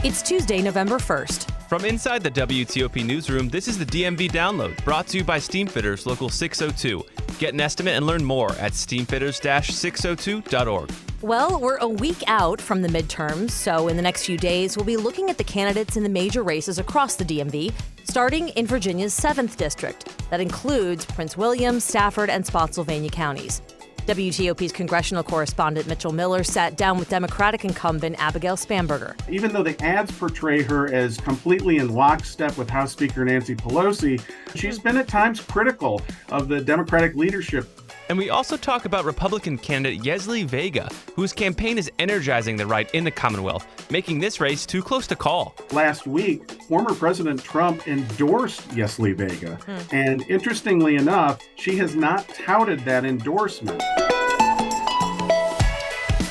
It's Tuesday, November 1st. From inside the WTOP newsroom, this is the DMV Download, brought to you by Steamfitters Local 602. Get an estimate and learn more at steamfitters-602.org. Well, we're a week out from the midterms, so in the next few days, we'll be looking at the candidates in the major races across the DMV, starting in Virginia's 7th District. That includes Prince William, Stafford, and Spotsylvania counties. WTOP's Congressional Correspondent Mitchell Miller sat down with Democratic incumbent Abigail Spanberger. Even though the ads portray her as completely in lockstep with House Speaker Nancy Pelosi, she's been at times critical of the Democratic leadership. And we also talk about Republican candidate Yesli Vega, whose campaign is energizing the right in the Commonwealth, making this race too close to call. Last week, former President Trump endorsed Yesli Vega. And interestingly enough, she has not touted that endorsement.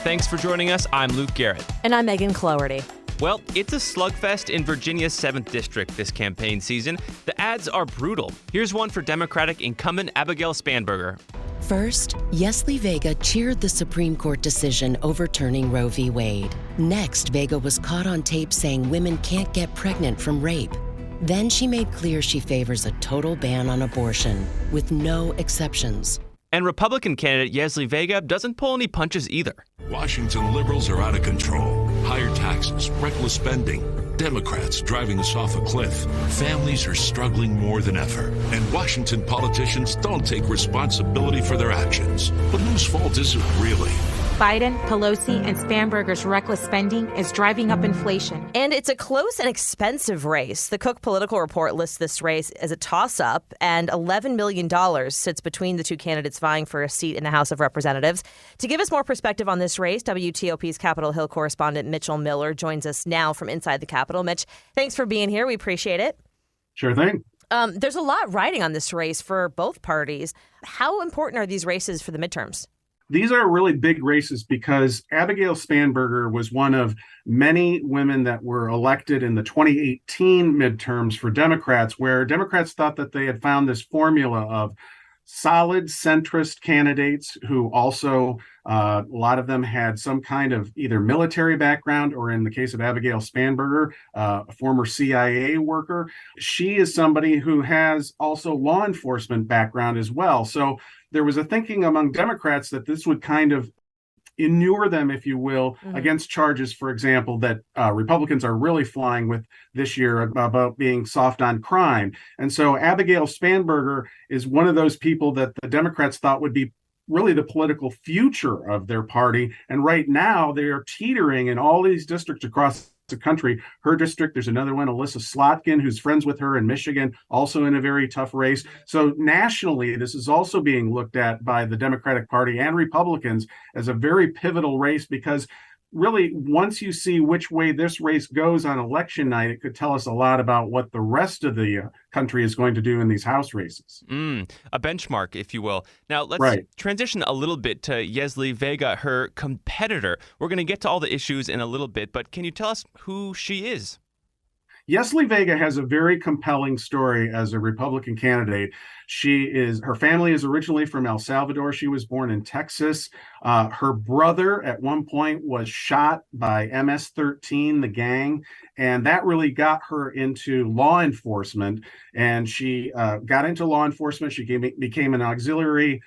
Thanks for joining us. I'm Luke Garrett. And I'm Megan Cloherty. Well, it's a slugfest in Virginia's 7th District this campaign season. The ads are brutal. Here's one for Democratic incumbent Abigail Spanberger. First, Yesli Vega cheered the Supreme Court decision overturning Roe v. Wade. Next, Vega was caught on tape saying women can't get pregnant from rape. Then she made clear she favors a total ban on abortion, with no exceptions. And Republican candidate Yesli Vega doesn't pull any punches either. Washington liberals are out of control. Higher taxes, reckless spending, Democrats driving us off a cliff. Families are struggling more than ever. And Washington politicians don't take responsibility for their actions. But whose fault is it really? Biden, Pelosi, and Spanberger's reckless spending is driving up inflation. And it's a close and expensive race. The Cook Political Report lists this race as a toss-up, and $11 million sits between the two candidates vying for a seat in the House of Representatives. To give us more perspective on this race, WTOP's Capitol Hill correspondent Mitchell Miller joins us now from inside the Capitol. Mitch, thanks for being here. We appreciate it. Sure thing. There's a lot riding on this race for both parties. How important are these races for the midterms? These are really big races because Abigail Spanberger was one of many women that were elected in the 2018 midterms for Democrats, where Democrats thought that they had found this formula of solid centrist candidates who also, a lot of them had some kind of either military background or, in the case of Abigail Spanberger, a former CIA worker. She is somebody who has also law enforcement background as well. So there was a thinking among Democrats that this would kind of inure them, if you will, against charges, for example, that Republicans are really flying with this year about being soft on crime. And so Abigail Spanberger is one of those people that the Democrats thought would be really the political future of their party. And right now they are teetering in all these districts across the country. Her district, there's another one, Alyssa Slotkin, who's friends with her in Michigan, also in a very tough race. So nationally, this is also being looked at by the Democratic Party and Republicans as a very pivotal race, because really, once you see which way this race goes on election night, it could tell us a lot about what the rest of the country is going to do in these House races. A benchmark, if you will. Now, let's transition a little bit to Yesli Vega, her competitor. We're going to get to all the issues in a little bit, but can you tell us who she is? Yesli Vega has a very compelling story as a Republican candidate. Her family is originally from El Salvador. She was born in Texas. Her brother at one point was shot by MS-13, the gang, and that really got her into law enforcement. And she got into law enforcement. She became an auxiliary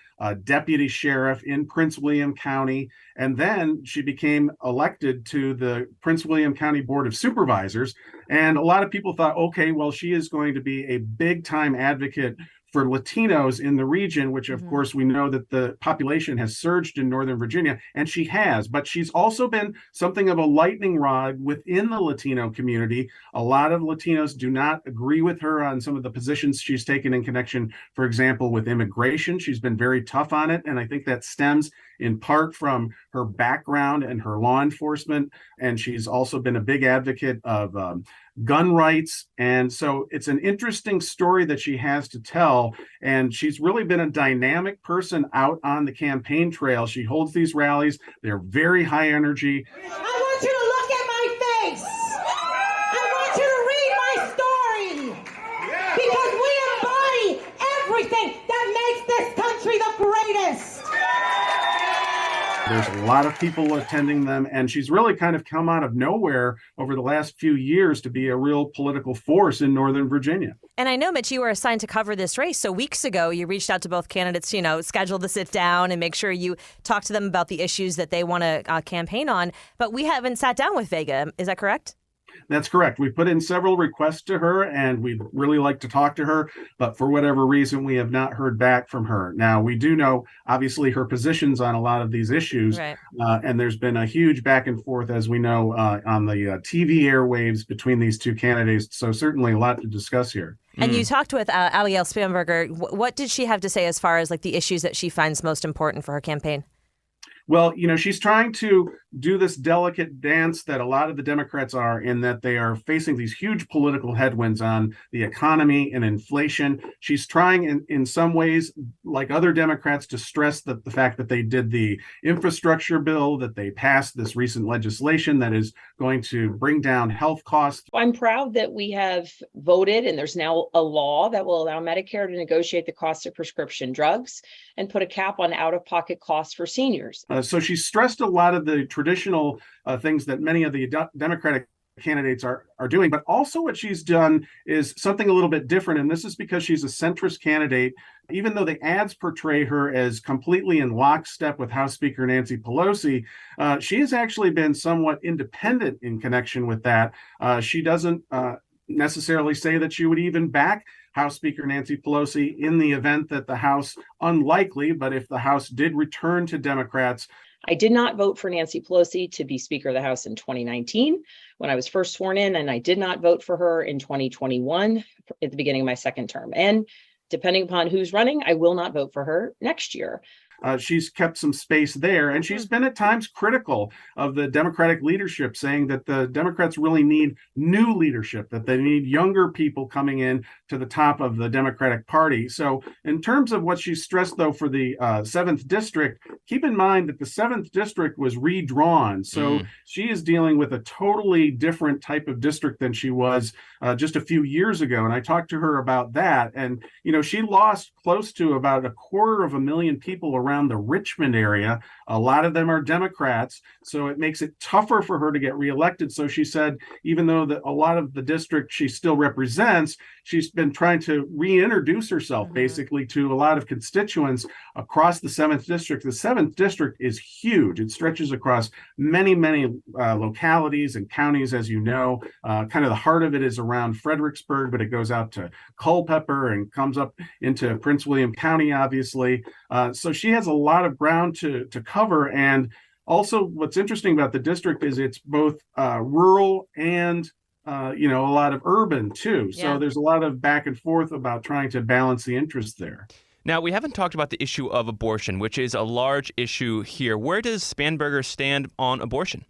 deputy sheriff in Prince William County. And then she became elected to the Prince William County Board of Supervisors. And a lot of people thought, okay, well, she is going to be a big time advocate for Latinos in the region, which of course we know that the population has surged in Northern Virginia, and she has, but she's also been something of a lightning rod within the Latino community. A lot of Latinos do not agree with her on some of the positions she's taken in connection, for example, with immigration. She's been very tough on it, and I think that stems in part from her background and her law enforcement, and she's also been a big advocate of gun rights. And so it's an interesting story that she has to tell. And she's really been a dynamic person out on the campaign trail. She holds these rallies. They're very high energy. I want you to look at my face. I want you to read my story. Because we embody everything that makes this country the greatest. There's a lot of people attending them, and she's really kind of come out of nowhere over the last few years to be a real political force in Northern Virginia. And I know, Mitch, you were assigned to cover this race. So weeks ago, you reached out to both candidates, schedule to sit down and make sure you talk to them about the issues that they want to campaign on. But we haven't sat down with Vega. Is that correct? That's correct. We put in several requests to her, and we'd really like to talk to her, but for whatever reason, we have not heard back from her. Now, we do know, obviously, her positions on a lot of these issues, right. And there's been a huge back and forth, as we know, on the TV airwaves between these two candidates, so certainly a lot to discuss here. And you talked with Abigail Spanberger. What did she have to say as far as the issues that she finds most important for her campaign? Well, she's trying to do this delicate dance that a lot of the Democrats are, in that they are facing these huge political headwinds on the economy and inflation. She's trying in some ways, like other Democrats, to stress that the fact that they did the infrastructure bill, that they passed this recent legislation that is going to bring down health costs. I'm proud that we have voted, and there's now a law that will allow Medicare to negotiate the cost of prescription drugs and put a cap on out-of-pocket costs for seniors. So she stressed a lot of the traditional things that many of the Democratic candidates are doing, but also what she's done is something a little bit different, and this is because she's a centrist candidate. Even though the ads portray her as completely in lockstep with House Speaker Nancy Pelosi, she has actually been somewhat independent in connection with that. She doesn't necessarily say that she would even back House Speaker Nancy Pelosi in the event that the House, unlikely, but if the House did return to Democrats. I did not vote for Nancy Pelosi to be Speaker of the House in 2019 when I was first sworn in, and I did not vote for her in 2021 at the beginning of my second term. And depending upon who's running, I will not vote for her next year. She's kept some space there, and she's been at times critical of the Democratic leadership, saying that the Democrats really need new leadership, that they need younger people coming in to the top of the Democratic Party. So in terms of what she stressed, though, for the 7th District, keep in mind that the 7th District was redrawn. So she is dealing with a totally different type of district than she was just a few years ago. And I talked to her about that. And, she lost close to about 250,000 people around the Richmond area. A lot of them are Democrats, so it makes it tougher for her to get reelected. So she said, even though a lot of the district she still represents, she's been trying to reintroduce herself basically to a lot of constituents across the 7th District. The 7th District is huge. It stretches across many, many localities and counties, as you know. Kind of the heart of it is around Fredericksburg, but it goes out to Culpeper and comes up into Prince William County, obviously. So she has a lot of ground to cover. And also what's interesting about the district is it's both rural and a lot of urban too. So there's a lot of back and forth about trying to balance the interests there. Now, we haven't talked about the issue of abortion, which is a large issue here. Where does Spanberger stand on abortion?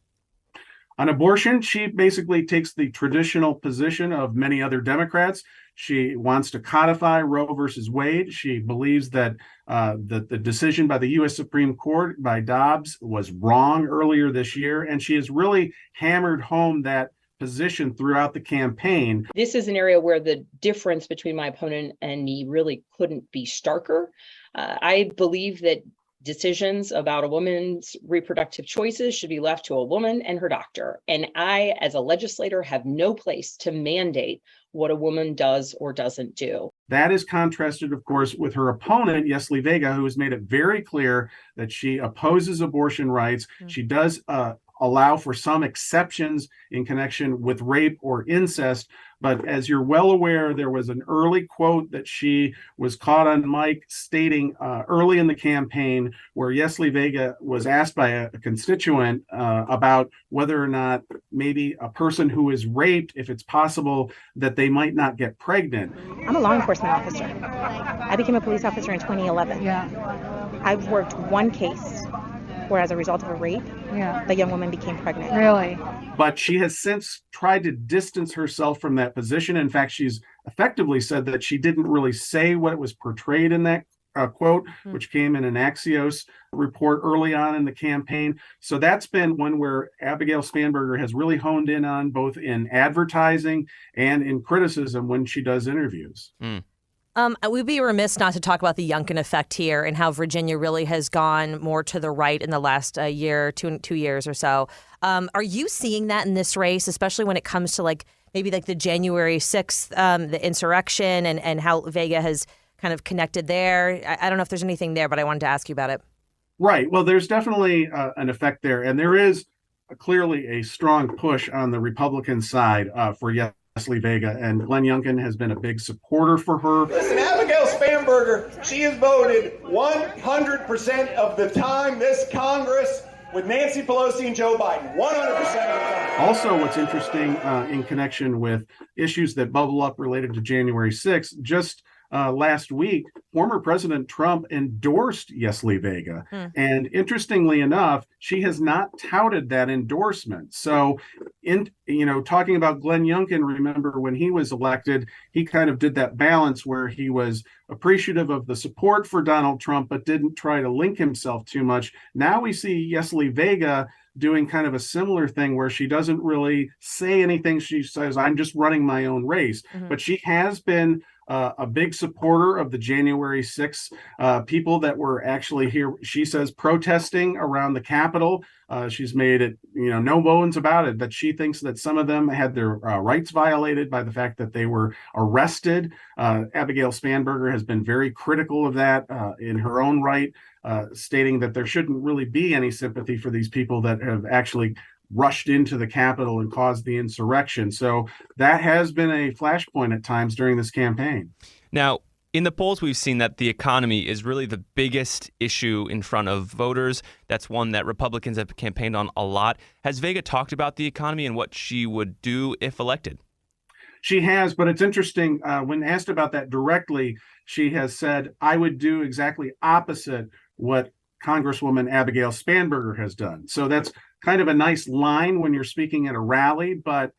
On abortion, she basically takes the traditional position of many other Democrats. She wants to codify Roe versus Wade. She believes that the decision by the U.S. Supreme Court by Dobbs was wrong earlier this year, and she has really hammered home that position throughout the campaign. This is an area where the difference between my opponent and me really couldn't be starker. I believe that decisions about a woman's reproductive choices should be left to a woman and her doctor. And I, as a legislator, have no place to mandate what a woman does or doesn't do. That is contrasted, of course, with her opponent, Yesli Vega, who has made it very clear that she opposes abortion rights. She does allow for some exceptions in connection with rape or incest. But as you're well aware, there was an early quote that she was caught on mic stating early in the campaign, where Yesli Vega was asked by a constituent about whether or not maybe a person who is raped, if it's possible that they might not get pregnant. I'm a law enforcement officer. I became a police officer in 2011. I've worked one case where, as a result of a rape, the young woman became pregnant. Really? But she has since tried to distance herself from that position. In fact, she's effectively said that she didn't really say what was portrayed in that quote, which came in an Axios report early on in the campaign. So that's been one where Abigail Spanberger has really honed in on, both in advertising and in criticism when she does interviews. We'd be remiss not to talk about the Youngkin effect here and how Virginia really has gone more to the right in the last year, two years or so. Are you seeing that in this race, especially when it comes to maybe the January 6th, the insurrection and how Vega has kind of connected there? I don't know if there's anything there, but I wanted to ask you about it. Right. Well, there's definitely an effect there. And there is clearly a strong push on the Republican side for Yesli Vega. And Glenn Youngkin has been a big supporter for her. Listen, Abigail Spanberger, she has voted 100% of the time this Congress with Nancy Pelosi and Joe Biden, 100% of the time. Also, what's interesting in connection with issues that bubble up related to January 6th, just last week, former President Trump endorsed Yesli Vega. And interestingly enough, she has not touted that endorsement. So, talking about Glenn Youngkin, remember when he was elected, he kind of did that balance where he was appreciative of the support for Donald Trump, but didn't try to link himself too much. Now we see Yesli Vega doing kind of a similar thing where she doesn't really say anything. She says, I'm just running my own race. But she has been a big supporter of the January 6th people that were actually here, she says, protesting around the Capitol. She's made it, no bones about it, that she thinks that some of them had their rights violated by the fact that they were arrested. Abigail Spanberger has been very critical of that in her own right, stating that there shouldn't really be any sympathy for these people that have actually rushed into the Capitol and caused the insurrection. So that has been a flashpoint at times during this campaign. Now, in the polls, we've seen that the economy is really the biggest issue in front of voters. That's one that Republicans have campaigned on a lot. Has Vega talked about the economy and what she would do if elected? She has, but it's interesting. When asked about that directly, she has said, I would do exactly opposite what Congresswoman Abigail Spanberger has done. So that's kind of a nice line when you're speaking at a rally, but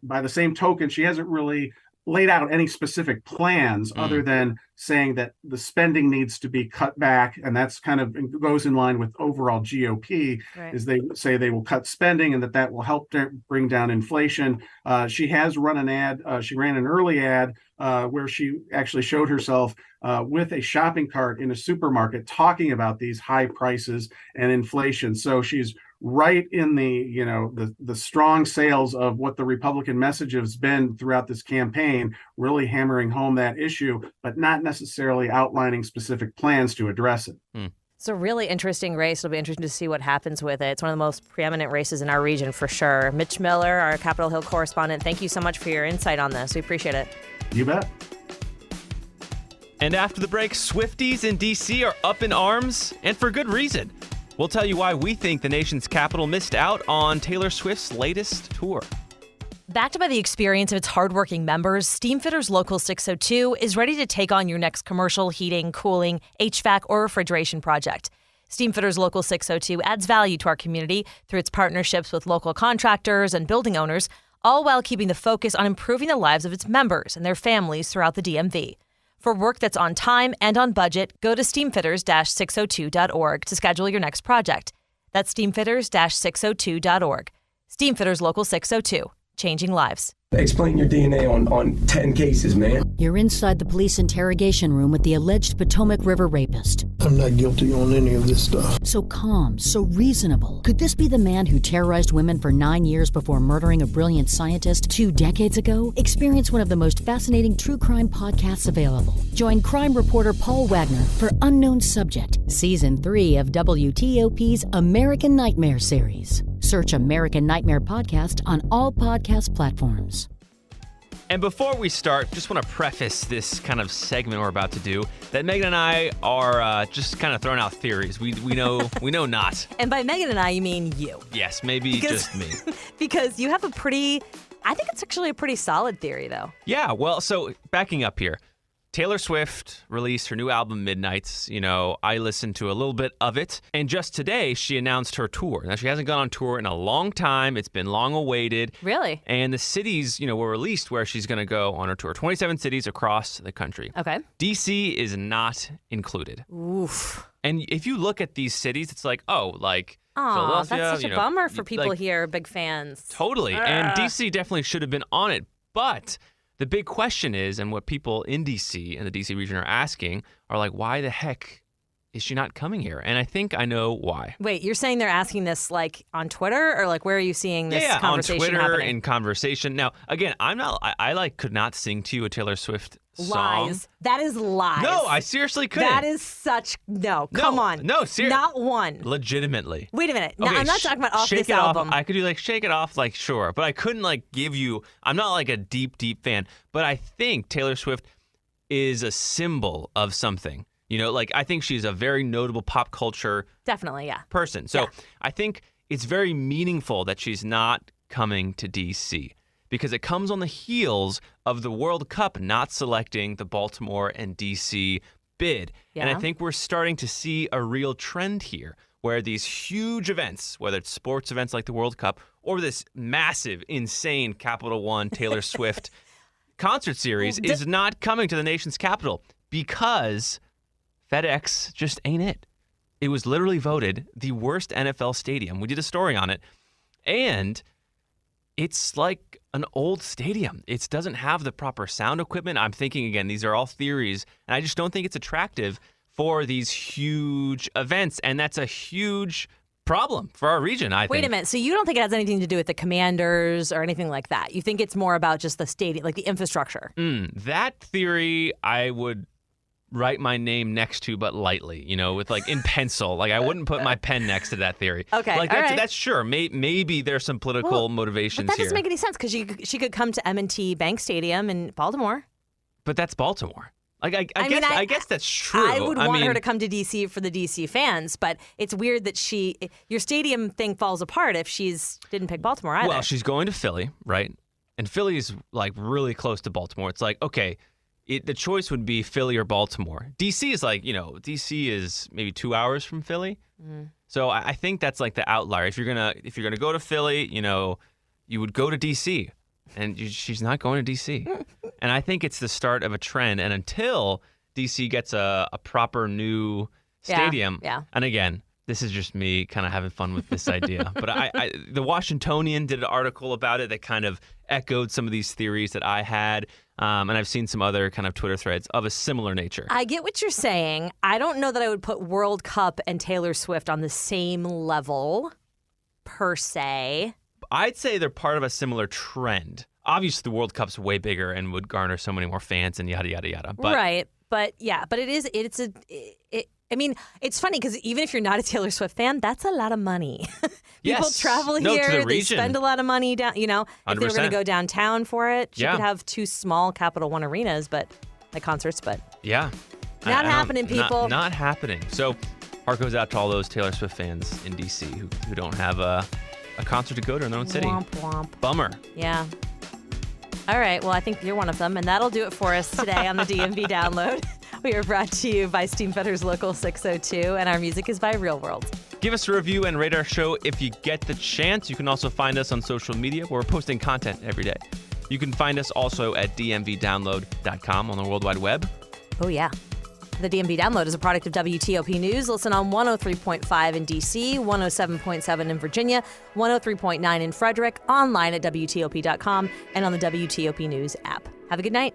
by the same token, she hasn't really laid out any specific plans other than saying that the spending needs to be cut back. And that's kind of goes in line with overall GOP, is they say they will cut spending and that will help bring down inflation. She has run an ad. She ran an early ad where she actually showed herself with a shopping cart in a supermarket talking about these high prices and inflation. So she's right in the strong sales of what the Republican message has been throughout this campaign, really hammering home that issue, but not necessarily outlining specific plans to address it. It's a really interesting race. It'll be interesting to see what happens with it. It's one of the most preeminent races in our region for sure. Mitch Miller, our Capitol Hill correspondent, thank you so much for your insight on this. We appreciate it. You bet. And after the break, Swifties in D.C. are up in arms, and for good reason. We'll tell you why we think the nation's capital missed out on Taylor Swift's latest tour. Backed by the experience of its hardworking members, Steamfitters Local 602 is ready to take on your next commercial, heating, cooling, HVAC, or refrigeration project. Steamfitters Local 602 adds value to our community through its partnerships with local contractors and building owners, all while keeping the focus on improving the lives of its members and their families throughout the DMV. For work that's on time and on budget, go to steamfitters-602.org to schedule your next project. That's steamfitters-602.org. Steamfitters Local 602, changing lives. Explain your DNA on 10 cases, man. You're inside the police interrogation room with the alleged Potomac River rapist. I'm not guilty on any of this stuff. So calm, so reasonable. Could this be the man who terrorized women for 9 years before murdering a brilliant scientist 2 decades ago? Experience one of the most fascinating true crime podcasts available. Join crime reporter Paul Wagner for Unknown Subject, Season 3 of WTOP's American Nightmare series. Search American Nightmare Podcast on all podcast platforms. And before we start, just want to preface this kind of segment we're about to do that Megan and I are just kind of throwing out theories. We know not. And by Megan and I, you mean you. Yes, maybe just me. Because you have I think it's actually a pretty solid theory, though. Yeah, well, so backing up here. Taylor Swift released her new album, Midnights. I listened to a little bit of it. And just today, she announced her tour. Now, she hasn't gone on tour in a long time. It's been long awaited. Really? And the cities, were released where she's going to go on her tour. 27 cities across the country. Okay. D.C. is not included. Oof. And if you look at these cities, it's like, Philadelphia. That's such a bummer for people here, big fans. Totally. And D.C. definitely should have been on it. But The big question is, and what people in D.C. and the D.C. region are asking, are like, why the heck is she not coming here? And I think I know why. Wait, you're saying they're asking this like on Twitter, or like where are you seeing this conversation on Twitter happening? in conversation. Now, again, I could not sing to you a Taylor Swift song. Lies. That is lies. No, I seriously couldn't. That is such come on. No, seriously. Not one. Legitimately. Wait a minute. No, Okay, I'm not talking about off Shake this It album. Off. I could do like Shake It Off, like sure, but I couldn't like give you. I'm not like a deep fan, but I think Taylor Swift is a symbol of something. You know, like I think she's a very notable pop culture Definitely, yeah. person. So I think it's very meaningful that she's not coming to D.C. because it comes on the heels of the World Cup not selecting the Baltimore and D.C. bid. And I think we're starting to see a real trend here where these huge events, whether it's sports events like the World Cup or this massive, insane Capital One Taylor Swift concert series is not coming to the nation's capital because FedEx just ain't it. It was literally voted the worst NFL stadium. We did a story on it. And it's like an old stadium. It doesn't have the proper sound equipment. I'm thinking, again, these are all theories. And I just don't think it's attractive for these huge events. And that's a huge problem for our region, I think. Wait a minute. So you don't think it has anything to do with the Commanders or anything like that? You think it's more about just the stadium, like the infrastructure? That theory I would write my name next to, but lightly, you know, with like in pencil. Like I wouldn't put my pen next to that theory. Okay, like all that's, right. that's sure. Maybe there's some political motivations but that here. doesn't make any sense because she could come to M&T Bank Stadium in Baltimore. But that's Baltimore. Like I guess that's true. I would want her to come to D.C. for the D.C. fans, but it's weird that your stadium thing falls apart if she's didn't pick Baltimore either. Well, she's going to Philly, right? And Philly's like really close to Baltimore. It's like, okay, the choice would be Philly or Baltimore. D.C. is like, D.C. is maybe 2 hours from Philly. So I think that's like the outlier. If you're gonna go to Philly, you would go to D.C. And she's not going to D.C. And I think it's the start of a trend. And until D.C. gets a proper new stadium, and again, this is just me kind of having fun with this idea. But the Washingtonian did an article about it that kind of echoed some of these theories that I had. And I've seen some other kind of Twitter threads of a similar nature. I get what you're saying. I don't know that I would put World Cup and Taylor Swift on the same level, per se. I'd say they're part of a similar trend. Obviously, the World Cup's way bigger and would garner so many more fans and yada, yada, yada. But, right. But yeah, but it's funny because even if you're not a Taylor Swift fan, that's a lot of money. People travel here, they spend a lot of money down, if they were going to go downtown for it, she could have two small Capital One arenas, but like concerts, but yeah. Not happening, people. Not happening. So heart goes out to all those Taylor Swift fans in D.C. who don't have a concert to go to in their own city. Womp, womp. Bummer. Yeah. All right. Well, I think you're one of them. And that'll do it for us today on the DMV Download. We are brought to you by Steamfetters Local 602, and our music is by Real World. Give us a review and rate our show if you get the chance. You can also find us on social media where we're posting content every day. You can find us also at dmvdownload.com on the World Wide Web. Oh, yeah. The DMV Download is a product of WTOP News. Listen on 103.5 in D.C., 107.7 in Virginia, 103.9 in Frederick, online at WTOP.com, and on the WTOP News app. Have a good night.